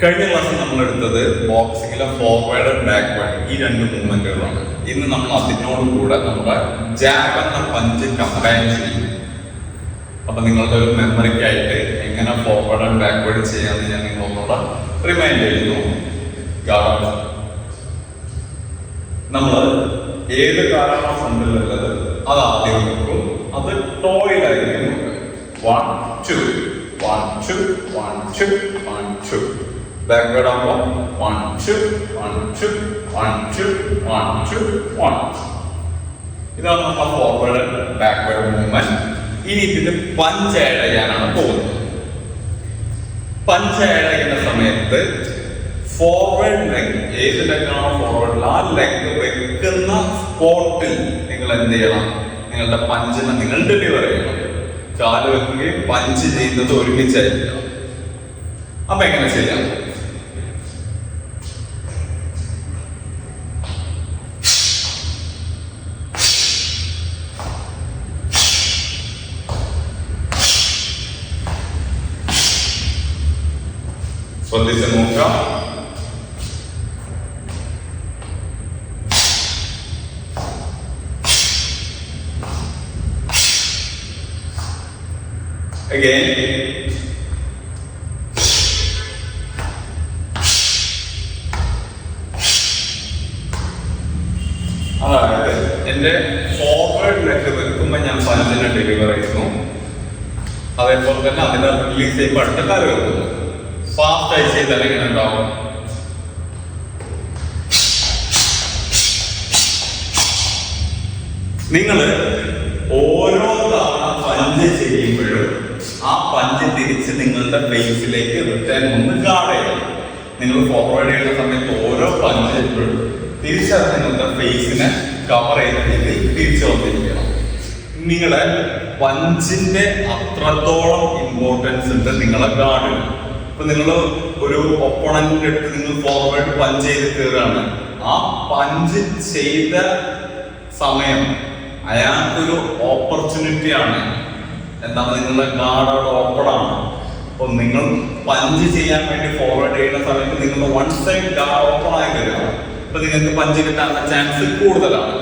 കഴിഞ്ഞ ക്ലാസ്സിൽ നമ്മൾ എടുത്തത് ബോക്സിങ്ങിലെ ഫോർവേഡ് ബാക്ക്വേർഡ് ഈ രണ്ട് മൂവ്മെന്റുകളാണ്. ഇന്ന് നമ്മൾ അതിനോട് കൂടെ നമ്മുടെ ജാബ് എന്ന പഞ്ച് കമ്പൈൻ ചെയ്യും. അപ്പൊ നിങ്ങളുടെ ഒരു മെമ്മറിക്കായിട്ട് എങ്ങനെ ഫോർവേഡ് ആൻഡ് ബാക്ക്വേർഡ് ചെയ്യാമെന്ന് ഞാൻ നിങ്ങളൊന്നുകൂടെ റിമൈൻഡ് ചെയ്യുന്നു. നമ്മൾ ഏത് കാലാണോ ഫ്രണ്ടിലുള്ളത് അത് ആദ്യം നോക്കും. അത് ടോയിലായിരിക്കും നോക്കുക. 1 2 1 2 1 2 1 2. ബാക്ക്വേർഡ് ആകുമ്പോൾ 1 2 1 2 1 2 1 2 1. ഇതാണ് നമ്മുടെ ഫോർവേഡ് ബാക്ക്വേർഡ് മൂവ്മെന്റ്. ഇനി ഇതിന് പഞ്ച് ആഡ് ചെയ്യാനാണ് പോകുന്നത്. പഞ്ച് ആഡ് ചെയ്യുന്ന സമയത്ത് ഫോർവേഡ് ലെഗ്, ഏത് ലെഗാണോ ഫോർവേഡ് ആ ലെഗ് വെക്കുന്ന സ്പോട്ടിൽ നിങ്ങൾ എന്ത് ചെയ്യണം? നിങ്ങളുടെ പഞ്ചിനെ നിങ്ങൾ ഡെലിവർ ചെയ്യണം. കാല് വെക്കുകയും പഞ്ച് ചെയ്യുന്നത് ഒരുമിച്ചായിരിക്കണം. അപ്പൊ എങ്ങനെ ചെയ്യാം? ശ്രദ്ധിച്ച് നോക്കാം. Again. അതായത് എന്റെ ഫോർവേഡ് ലെഗ് വെക്കുമ്പോൾ ഞാൻ പഞ്ചിനെ ഡെലിവർ ചെയ്യുന്നു. അതേപോലെ തന്നെ അതിനെ റിലീസ് ചെയ്യുമ്പോൾ അടുത്ത കാല് വെക്കുന്നു. ഫാസ്റ്റ് ആയി ചെയ്താൽ എങ്ങനെ ഉണ്ടാവും? നിങ്ങൾ ഓരോ തവണ പഞ്ച് ചെയ്യുമ്പോഴും ആ പഞ്ച് തിരിച്ച് നിങ്ങളുടെ ഫേസിലേക്ക് റിട്ടേൺ ഒന്ന് ഗാർഡ് ചെയ്യണം. നിങ്ങൾ ഫോർവേഡ് ചെയ്യുന്ന സമയത്ത് ഓരോ പഞ്ച് ചെയ്യുമ്പോഴും തിരിച്ചത് നിങ്ങളുടെ ഫേസിനെ കവർ ചെയ്ത രീതിയിൽ തിരിച്ചു വന്നിരിക്കണം. നിങ്ങളുടെ പഞ്ചിന്റെ അത്രത്തോളം ഇമ്പോർട്ടൻസ് ഉണ്ട് നിങ്ങളെ ഗാർഡിന്. ഇപ്പൊ നിങ്ങൾ ഒരു ഒപ്പോണന്റിന്റെ അടുത്ത് നിങ്ങൾ ഫോർവേഡ് പഞ്ച് ചെയ്ത് കയറുകയാണ്. ആ പഞ്ച് ചെയ്ത സമയം അയാൾക്കൊരു ഓപ്പർച്യൂണിറ്റി ആണ്. എന്താണ്? നിങ്ങളുടെ ഗാർഡ് അവിടെ ഓപ്പൺ ആണ്. അപ്പൊ നിങ്ങൾ പഞ്ച് ചെയ്യാൻ വേണ്ടി ഫോർവേഡ് ചെയ്യുന്ന സമയത്ത് നിങ്ങളുടെ വൺ സൈഡ് ഗാർഡ് ഓപ്പൺ ആയി വരിക. അപ്പൊ നിങ്ങൾക്ക് പഞ്ച് കിട്ടാനുള്ള ചാൻസ് കൂടുതലാണ്.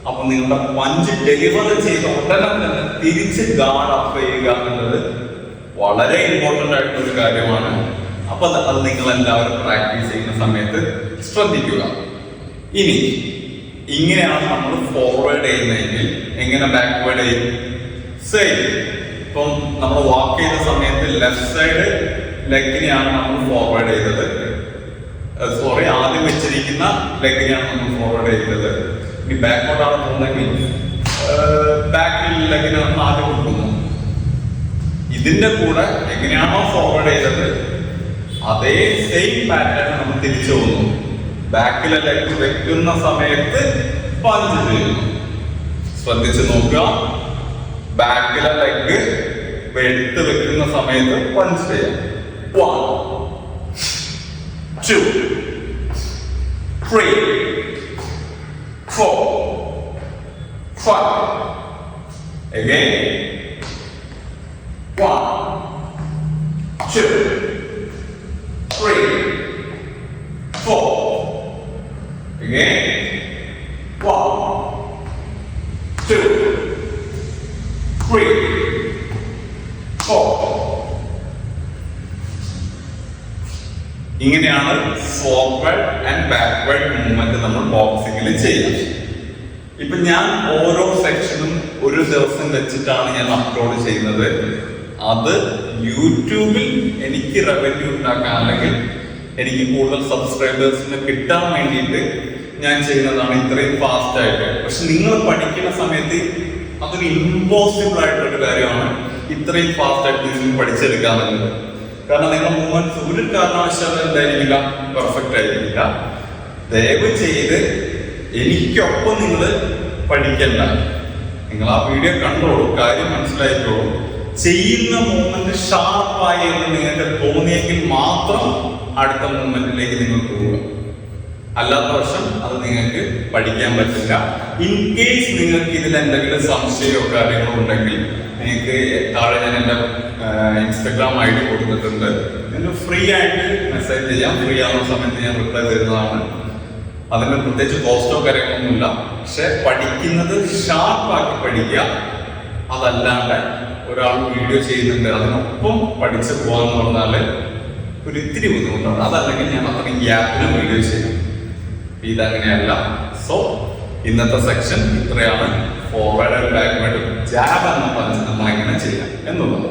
അപ്പൊ നിങ്ങളുടെ പഞ്ച് ഡെലിവർ ചെയ്ത ഉടനെ തന്നെ തിരിച്ച് ഗാർഡ് അപ്പ് ചെയ്യുക എന്നുള്ളത് വളരെ ഇമ്പോർട്ടന്റ് ആയിട്ടുള്ള ഒരു കാര്യമാണ്. അപ്പൊ അത് നിങ്ങൾ എല്ലാവരും പ്രാക്ടീസ് ചെയ്യുന്ന സമയത്ത് ശ്രദ്ധിക്കുക. ഇനി ഇങ്ങനെയാണ് നമ്മൾ ഫോർവേഡ് ചെയ്യുന്നതെങ്കിൽ എങ്ങനെ ബാക്ക്വേർഡ് ചെയ്യും? സെയിം. ഇപ്പം നമ്മൾ വാക്ക് ചെയ്യുന്ന സമയത്ത് ലെഫ്റ്റ് സൈഡ് ലെഗിനെയാണ് നമ്മൾ ഫോർവേഡ് ചെയ്തത്. സോറി, ആദ്യം വെച്ചിരിക്കുന്ന ലെഗിനെയാണ് നമ്മൾ ഫോർവേഡ് ചെയ്തത്. ഇനി ബാക്ക്വേർഡാണ് പോകുന്നെങ്കിൽ ബാക്കിൽ ലെഗിനെ നമ്മൾ ആദ്യം കൊടുക്കുന്നു. ഇതിന്റെ കൂടെ എങ്ങനെയാണോ ഫോർവേഡ് ചെയ്തത് അതേ സെയിം പാറ്റേൺ നമ്മൾ തിരിച്ചു പോകുന്നു. ബാക്കിലെ ലെഗ് വെക്കുന്ന സമയത്ത് പഞ്ച് ചെയ്യുന്നു. ശ്രദ്ധിച്ച് നോക്കുക. ബാക്കിലെ ലെഗ് എടുത്ത് വെക്കുന്ന സമയത്ത് പഞ്ച് ചെയ്യാം. 1 2 3 4 5. Again. 1 2 3 4. Again. 1 2 3 4. ഇങ്ങനെയാണ് ഫോർവേഡ് ആൻഡ് ബാക്ക്വേർഡ് മൂവ്മെന്റ് നമ്മൾ ബോക്സിംഗിൽ ചെയ്യുന്നത്. ഇപ്പൊ ഞാൻ ഓരോ സെക്ഷനും ഒരു ദിവസം വെച്ചിട്ടാണ് ഞാൻ അപ്ലോഡ് ചെയ്യുന്നത്. അത് യൂട്യൂബിൽ എനിക്ക് റവന്യൂ ഉണ്ടാക്കാൻ, അല്ലെങ്കിൽ എനിക്ക് കൂടുതൽ സബ്സ്ക്രൈബേഴ്സിന് കിട്ടാൻ വേണ്ടിയിട്ട് ഞാൻ ചെയ്യുന്നതാണ് ഇത്രയും ഫാസ്റ്റ് ആയിട്ട്. പക്ഷെ നിങ്ങൾ പഠിക്കുന്ന സമയത്ത് അതൊരു ഇമ്പോസിബിൾ ആയിട്ടുള്ള കാര്യമാണ് ഇത്രയും ഫാസ്റ്റ് ആയിട്ട് നിങ്ങൾക്ക് പഠിച്ചെടുക്കാമെന്നത്. കാരണം നിങ്ങളുടെ മൂവ്മെന്റ്സ് ഒരു കാരണവശാലും എന്തായിരിക്കില്ല, പെർഫെക്റ്റ് ആയിരിക്കില്ല. ദയവ് ചെയ്ത് എനിക്കൊപ്പം നിങ്ങൾ പഠിക്കണ്ട. നിങ്ങൾ ആ വീഡിയോ കണ്ടോളൂ, കാര്യം മനസ്സിലായിക്കോളൂ. ചെയ്യുന്ന മൂവ്മെന്റ് ഷാർപ്പായി എന്ന് നിങ്ങൾക്ക് തോന്നിയെങ്കിൽ മാത്രം അടുത്ത മൂവ്മെന്റിലേക്ക് നിങ്ങൾ പോവുക. അല്ലാത്ത പക്ഷം അത് നിങ്ങൾക്ക് പഠിക്കാൻ പറ്റില്ല. ഇൻ കേസ് നിങ്ങൾക്ക് ഇതിൽ എന്തെങ്കിലും സംശയമോ കാര്യങ്ങളോ ഉണ്ടെങ്കിൽ നിങ്ങൾക്ക് താഴെ ഞാൻ എൻ്റെ ഇൻസ്റ്റഗ്രാം ID കൊടുത്തിട്ടുണ്ട്. നിങ്ങൾ ഫ്രീ ആയിട്ട് മെസ്സേജ് ചെയ്യാം. ഫ്രീ ആവുന്ന സമയത്ത് ഞാൻ റിപ്ലൈ തരുന്നതാണ്. അതിന് പ്രത്യേകിച്ച് കോസ്റ്റോ കാര്യങ്ങളൊന്നുമില്ല. പക്ഷെ പഠിക്കുന്നത് ഷാർപ്പാക്കി പഠിക്കുക. അതല്ലാണ്ട് ഒരാൾ വീഡിയോ ചെയ്യുന്നുണ്ട് അതിനൊപ്പം പഠിച്ചു പോകാന്ന് പറഞ്ഞാൽ ഒരു ഇത്തിരി ബുദ്ധിമുട്ടാണ്. അതല്ലെങ്കിൽ ഞാൻ അത്രയും ഗ്യാപ്പിലും വീഡിയോ ചെയ്യും. ഇതങ്ങനെയല്ല. സോ ഇന്നത്തെ സെക്ഷൻ ഇത്രയാണ്. ഫോർവേഡ് ബാക്ക്വേഡ് ജാബ് എന്ന പഞ്ച് നമ്മൾ എങ്ങനെ ചെയ്യാം എന്നുള്ളത്.